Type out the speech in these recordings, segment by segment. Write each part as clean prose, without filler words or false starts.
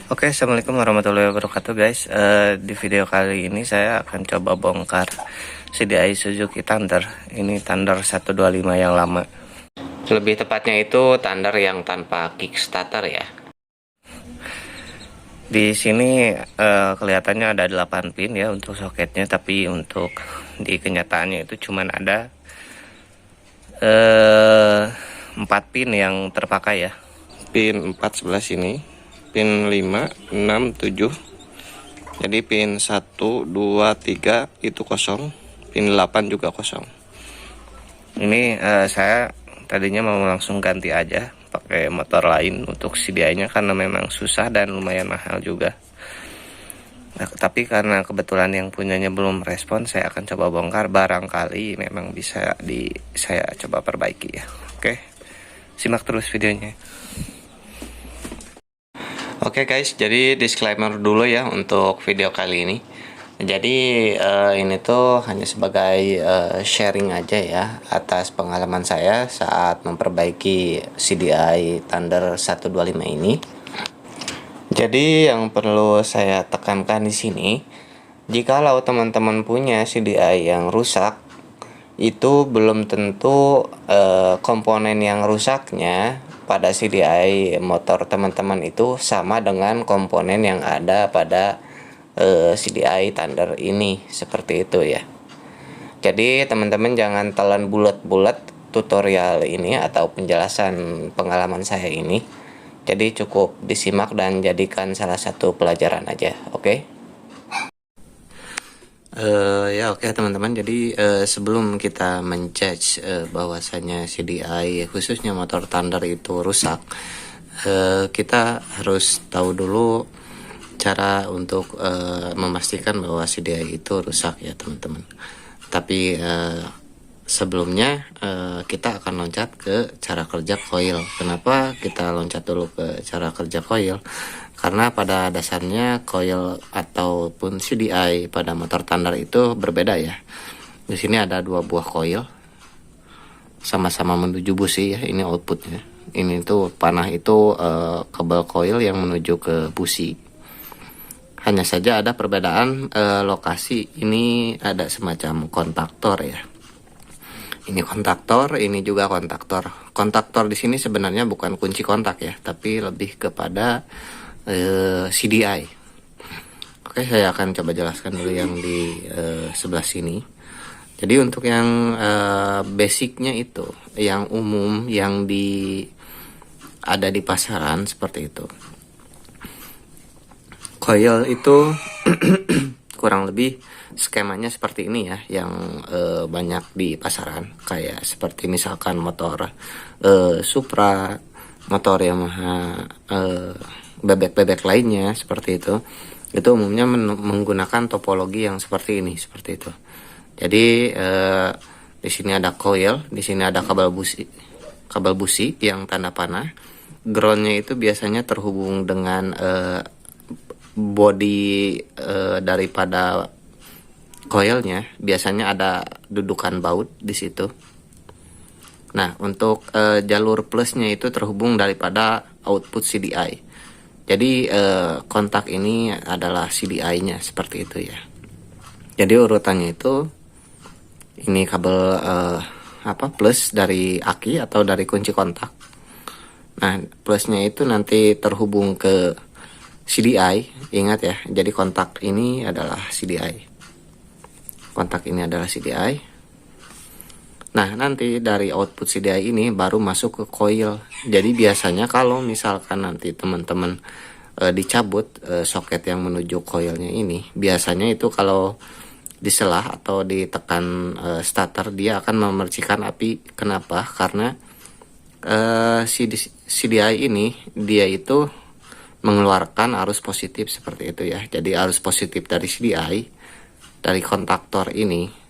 Oke, assalamualaikum warahmatullahi wabarakatuh guys. Di video kali ini saya akan coba bongkar CDI Suzuki Thunder. Ini Thunder 125 yang lama. Lebih tepatnya itu Thunder yang tanpa kickstarter ya. Di sini kelihatannya ada 8 pin ya untuk soketnya, tapi untuk di kenyataannya itu cuman ada 4 pin yang terpakai ya. Pin 4 sebelah sini, pin 5, 6, 7. Jadi pin 1, 2, 3 itu kosong, pin 8 juga kosong. Ini saya tadinya mau langsung ganti aja pakai motor lain untuk CDI-nya karena memang susah dan lumayan mahal juga. Nah, tapi karena kebetulan yang punyanya belum respon, saya akan coba bongkar, barangkali memang bisa saya coba perbaiki ya. Oke, simak terus videonya. Oke guys, jadi disclaimer dulu ya untuk video kali ini. Jadi ini tuh hanya sebagai sharing aja ya atas pengalaman saya saat memperbaiki CDI Thunder 125 ini. Jadi yang perlu saya tekankan di sini, jikalau teman-teman punya CDI yang rusak, itu belum tentu komponen yang rusaknya pada CDI motor teman-teman itu sama dengan komponen yang ada pada CDI Thunder ini, seperti itu ya. Jadi teman-teman jangan telan bulat-bulat tutorial ini atau penjelasan pengalaman saya ini. Jadi cukup disimak dan jadikan salah satu pelajaran aja, oke? Ya oke teman-teman, jadi sebelum kita menjudge bahwasanya CDI khususnya motor Thunder itu rusak, kita harus tahu dulu cara untuk memastikan bahwa CDI itu rusak ya teman-teman. Tapi sebelumnya kita akan loncat ke cara kerja coil. Kenapa kita loncat dulu ke cara kerja coil? Karena pada dasarnya coil ataupun CDI pada motor Thunder itu berbeda ya. Di sini ada 2 buah coil sama-sama menuju busi ya. Ini outputnya. Ini tuh panah itu kabel coil yang menuju ke busi. Hanya saja ada perbedaan lokasi. Ini ada semacam kontaktor ya. Ini kontaktor, ini juga kontaktor. Kontaktor di sini sebenarnya bukan kunci kontak ya, tapi lebih kepada CDI. Oke, saya akan coba jelaskan dulu yang di sebelah sini. Jadi untuk yang basicnya itu, yang umum, yang ada di pasaran seperti itu. Coil itu kurang lebih skemanya seperti ini ya, yang banyak di pasaran, kayak seperti misalkan motor Supra, motor Yamaha, bebek-bebek lainnya seperti itu umumnya menggunakan topologi yang seperti ini, seperti itu. Jadi di sini ada coil, di sini ada kabel busi yang tanda panah. Groundnya itu biasanya terhubung dengan body daripada coilnya, biasanya ada dudukan baut di situ. Nah, untuk jalur plusnya itu terhubung daripada output CDI. Jadi kontak ini adalah CDI-nya seperti itu ya. Jadi urutannya itu ini kabel plus dari aki atau dari kunci kontak. Nah, plusnya itu nanti terhubung ke CDI, ingat ya. Jadi kontak ini adalah CDI. Kontak ini adalah CDI. Nah, nanti dari output CDI ini baru masuk ke coil. Jadi biasanya kalau misalkan nanti teman-teman dicabut soket yang menuju coilnya ini, biasanya itu kalau diselah atau ditekan starter, dia akan memercikan api. Kenapa? Karena CDI ini dia itu mengeluarkan arus positif seperti itu ya. Jadi arus positif dari CDI, dari kontaktor ini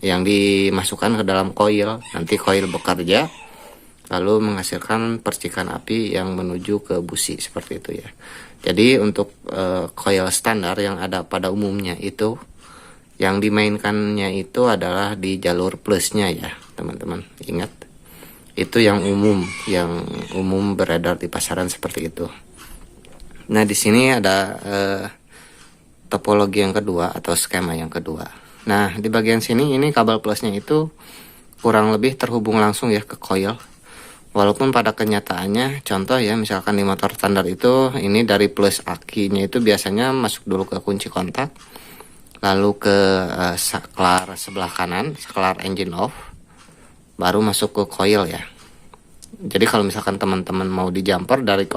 yang dimasukkan ke dalam coil. Nanti coil bekerja lalu menghasilkan percikan api yang menuju ke busi seperti itu ya. Jadi untuk coil standar yang ada pada umumnya itu, yang dimainkannya itu adalah di jalur plusnya ya teman-teman. Ingat, itu yang umum beredar di pasaran seperti itu. Nah, di sini ada topologi yang kedua atau skema yang kedua. Nah, di bagian sini ini kabel plusnya itu kurang lebih terhubung langsung ya ke coil. Walaupun pada kenyataannya, contoh ya, misalkan di motor standar itu, ini dari plus akinya itu biasanya masuk dulu ke kunci kontak, lalu ke saklar sebelah kanan, saklar engine off, baru masuk ke coil ya. Jadi kalau misalkan teman-teman mau di jumper dari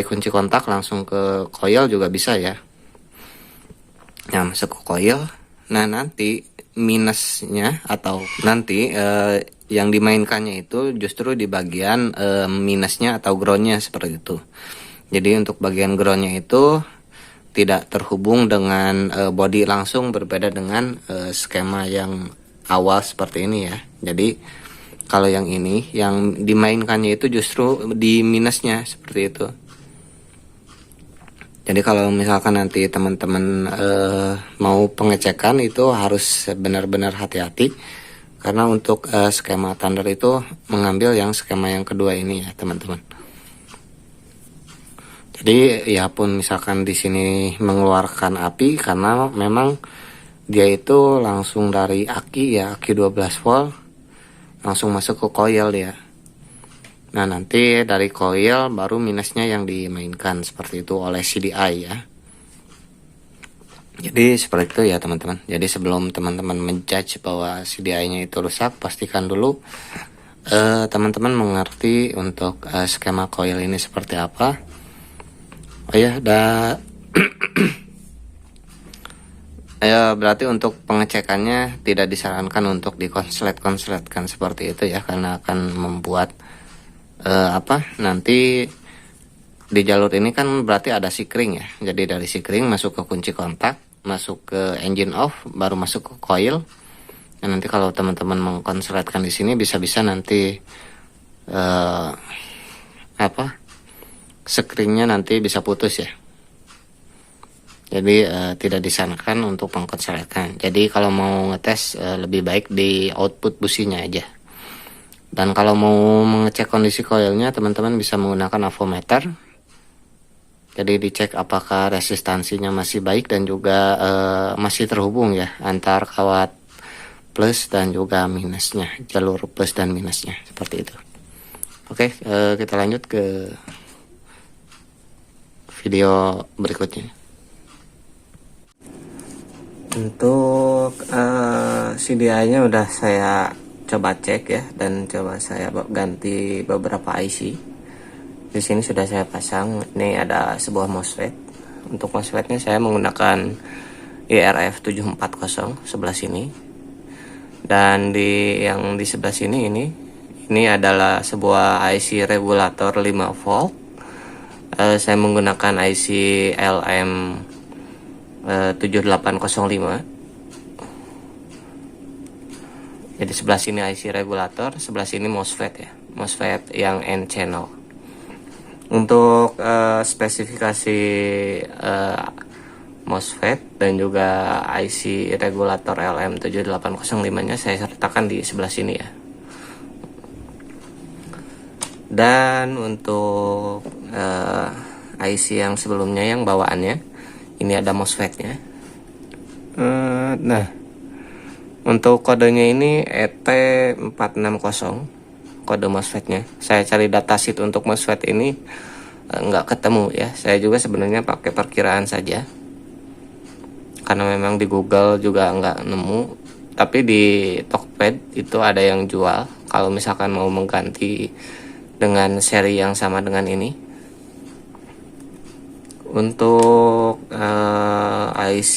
kunci kontak langsung ke coil juga bisa ya. Nah, masuk ke coil. Nah, nanti minusnya atau nanti yang dimainkannya itu justru di bagian minusnya atau groundnya seperti itu. Jadi untuk bagian groundnya itu tidak terhubung dengan body langsung, berbeda dengan skema yang awal seperti ini ya. Jadi kalau yang ini yang dimainkannya itu justru di minusnya seperti itu. Jadi kalau misalkan nanti teman-teman mau pengecekan itu harus benar-benar hati-hati, karena untuk skema Thunder itu mengambil yang skema yang kedua ini ya teman-teman. Jadi ya pun misalkan di sini mengeluarkan api karena memang dia itu langsung dari aki ya, aki 12 volt langsung masuk ke coil dia. Nah, nanti dari coil baru minusnya yang dimainkan seperti itu oleh CDI ya. Jadi seperti itu ya teman-teman. Jadi sebelum teman-teman menjudge bahwa CDI-nya itu rusak, pastikan dulu teman-teman mengerti untuk skema coil ini seperti apa. Oh ya, ya berarti untuk pengecekannya tidak disarankan untuk dikonslet-konsletkan seperti itu ya, karena akan membuat nanti di jalur ini kan berarti ada sikring ya. Jadi dari sikring masuk ke kunci kontak, masuk ke engine off, baru masuk ke coil. Dan nanti kalau teman-teman mengkonsletkan di sini bisa-bisa nanti sikringnya nanti bisa putus ya. Jadi tidak disarankan untuk mengkonsletkan. Jadi kalau mau ngetes lebih baik di output businya aja. Dan kalau mau mengecek kondisi coilnya, teman-teman bisa menggunakan avometer. Jadi dicek apakah resistansinya masih baik dan juga masih terhubung ya antar kawat plus dan juga minusnya, jalur plus dan minusnya seperti itu. Oke, kita lanjut ke video berikutnya. Untuk CDI-nya udah saya coba cek ya, dan coba saya ganti beberapa IC. Di sini sudah saya pasang. Ini ada sebuah MOSFET. Untuk MOSFET-nya saya menggunakan IRF 740 sebelah sini. Dan yang di sebelah sini ini adalah sebuah IC regulator 5 volt. Saya menggunakan IC LM 7805. Jadi sebelah sini IC regulator, sebelah sini MOSFET ya, MOSFET yang N channel. Untuk spesifikasi MOSFET dan juga IC regulator LM7805-nya saya sertakan di sebelah sini ya. Dan untuk IC yang sebelumnya yang bawaannya, ini ada MOSFET-nya. Nah, untuk kodenya ini ET460 kode MOSFET-nya. Saya cari datasheet untuk MOSFET ini nggak ketemu ya. Saya juga sebenarnya pakai perkiraan saja, karena memang di Google juga nggak nemu. Tapi di Tokped itu ada yang jual kalau misalkan mau mengganti dengan seri yang sama dengan ini. Untuk IC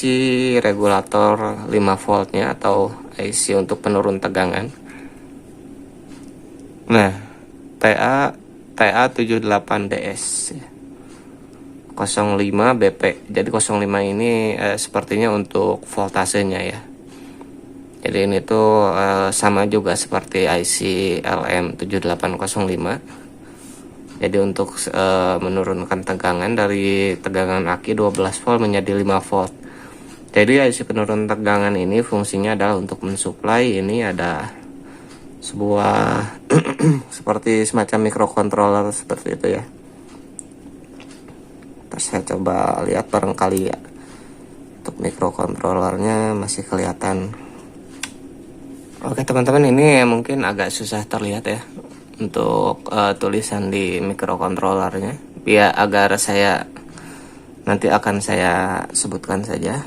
regulator 5 voltnya atau IC untuk penurun tegangan, nah TA 78DS 05 BP. Jadi 05 ini sepertinya untuk voltasenya ya. Jadi ini tuh sama juga seperti IC LM7805. Jadi untuk menurunkan tegangan dari tegangan aki 12 volt menjadi 5 volt. Jadi IC penurun tegangan ini fungsinya adalah untuk mensuplai. Ini ada sebuah seperti semacam microcontroller seperti itu ya. Saya coba lihat barangkali ya, untuk mikrokontrolernya masih kelihatan. Oke teman-teman, ini mungkin agak susah terlihat ya untuk tulisan di mikrokontrolernya. Biar agar saya nanti akan saya sebutkan saja.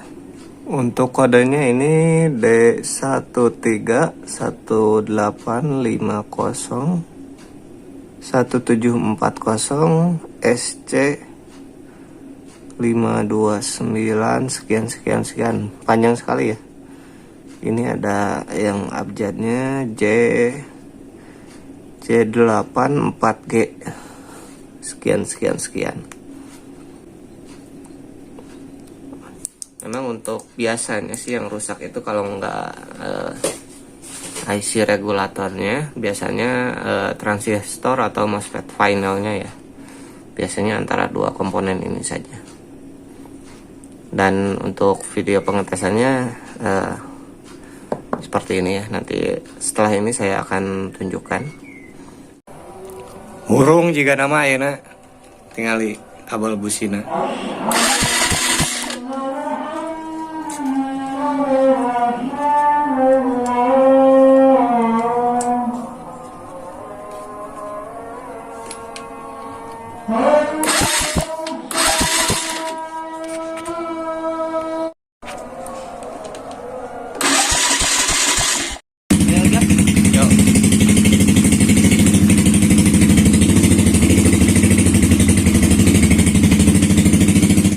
Untuk kodenya ini D1318501740 SC 529 sekian sekian. Panjang sekali ya. Ini ada yang abjadnya J8 4G sekian. Memang untuk biasanya sih yang rusak itu kalau nggak IC regulatornya, biasanya transistor atau MOSFET finalnya ya. Biasanya antara dua komponen ini saja. Dan untuk video pengetesannya seperti ini ya. Nanti setelah ini saya akan tunjukkan. Hurung jika nama ya, tinggali abal busina.